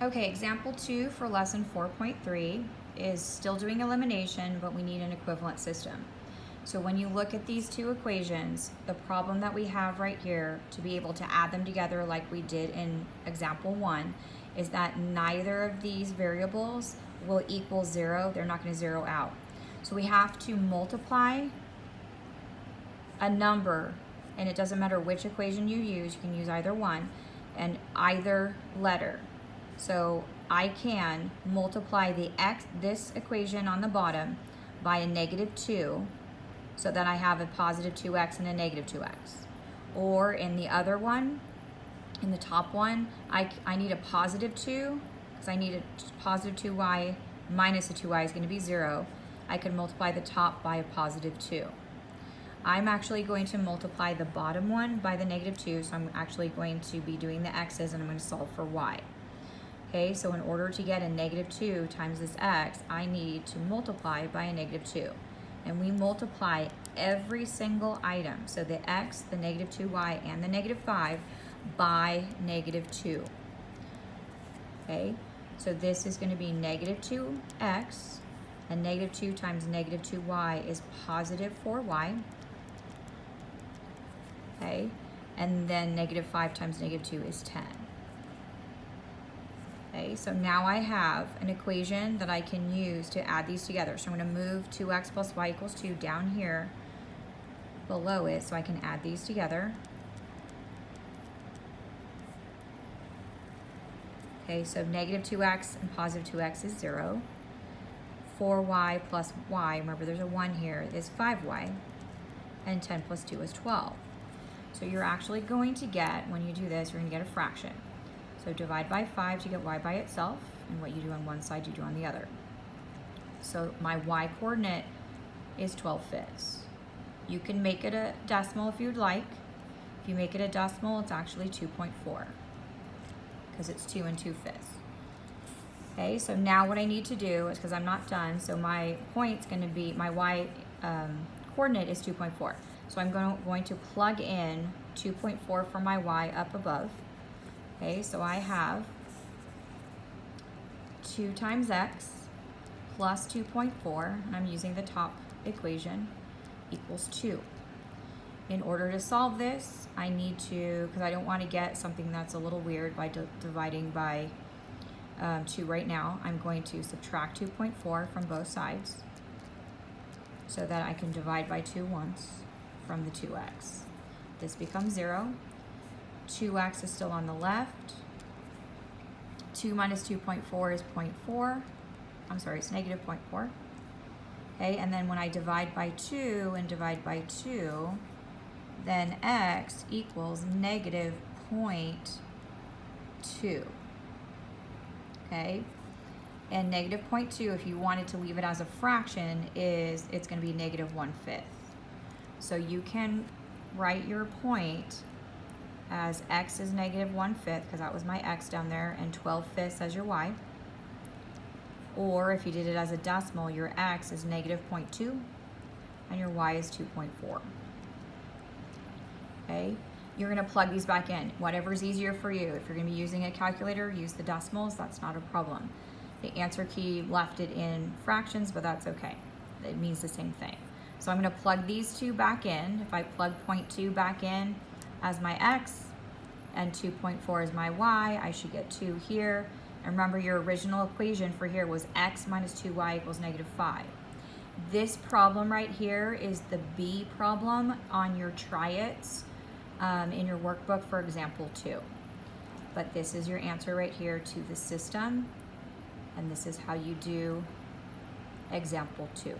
Okay, example 2 for lesson 4.3 is still doing elimination, but we need an equivalent system. So when you look at these two equations, the problem that we have right here to be able to add them together like we did in example 1 is that neither of these variables will equal 0. They're not going to zero out. So we have to multiply a number, and it doesn't matter which equation you can use either one, and either letter. So I can multiply this equation on the bottom by a -2, so that I have a positive 2x and a negative 2x. Or in the other one, in the top one, I need a positive 2, because I need a positive 2y minus a 2y is going to be 0. I can multiply the top by a positive 2. I'm actually going to multiply the bottom one by the -2, so I'm actually going to be doing the x's and I'm going to solve for y. Okay, so in order to get a -2 times this x, I need to multiply by a -2. And we multiply every single item, so the x, the -2y, and the -5 by -2. Okay, so this is going to be -2x, and -2 times -2y is positive 4y. Okay, and then -5 times -2 is 10. Okay, so now I have an equation that I can use to add these together. So I'm going to move 2x plus y equals 2 down here below it so I can add these together. Okay, so -2x and positive 2x is 0. 4y plus y, remember there's a 1 here, is 5y. And 10 plus 2 is 12. So you're actually going to get, when you do this, you're going to get a fraction. So divide by 5 to get y by itself, and what you do on one side, you do on the other. So my y coordinate is 12/5. You can make it a decimal if you'd like. If you make it a decimal, it's actually 2.4, because it's 2 and 2/5. Okay, so now what I need to do is, because I'm not done, so my point's going to be, my y coordinate is 2.4. So I'm going to plug in 2.4 for my y up above. Okay, so I have 2 times x plus 2.4, and I'm using the top equation, equals 2. In order to solve this, I need to, because I don't want to get something that's a little weird by dividing by 2 right now, I'm going to subtract 2.4 from both sides so that I can divide by 2 once from the 2x. This becomes 0. 2x is still on the left. 2 minus 2.4 is 0.4. I'm sorry, it's -0.4. Okay, and then when I divide by 2 and divide by 2, then x equals -0.2. Okay, and -0.2, if you wanted to leave it as a fraction, it's going to be -1/5. So you can write your point as x is -1/5, because that was my x down there, and 12/5 as your y. Or if you did it as a decimal, your x is -0.2 and your y is 2.4. Okay, you're going to plug these back in. Whatever's easier for you. If you're going to be using a calculator, use the decimals. That's not a problem. The answer key left it in fractions, but that's okay. It means the same thing. So I'm going to plug these two back in. If I plug 0.2 back in as my x and 2.4 as my y, I should get 2 here. And remember, your original equation for here was x minus 2y equals -5. This problem right here is the B problem on your try-its in your workbook for example 2. But this is your answer right here to the system, and this is how you do example 2.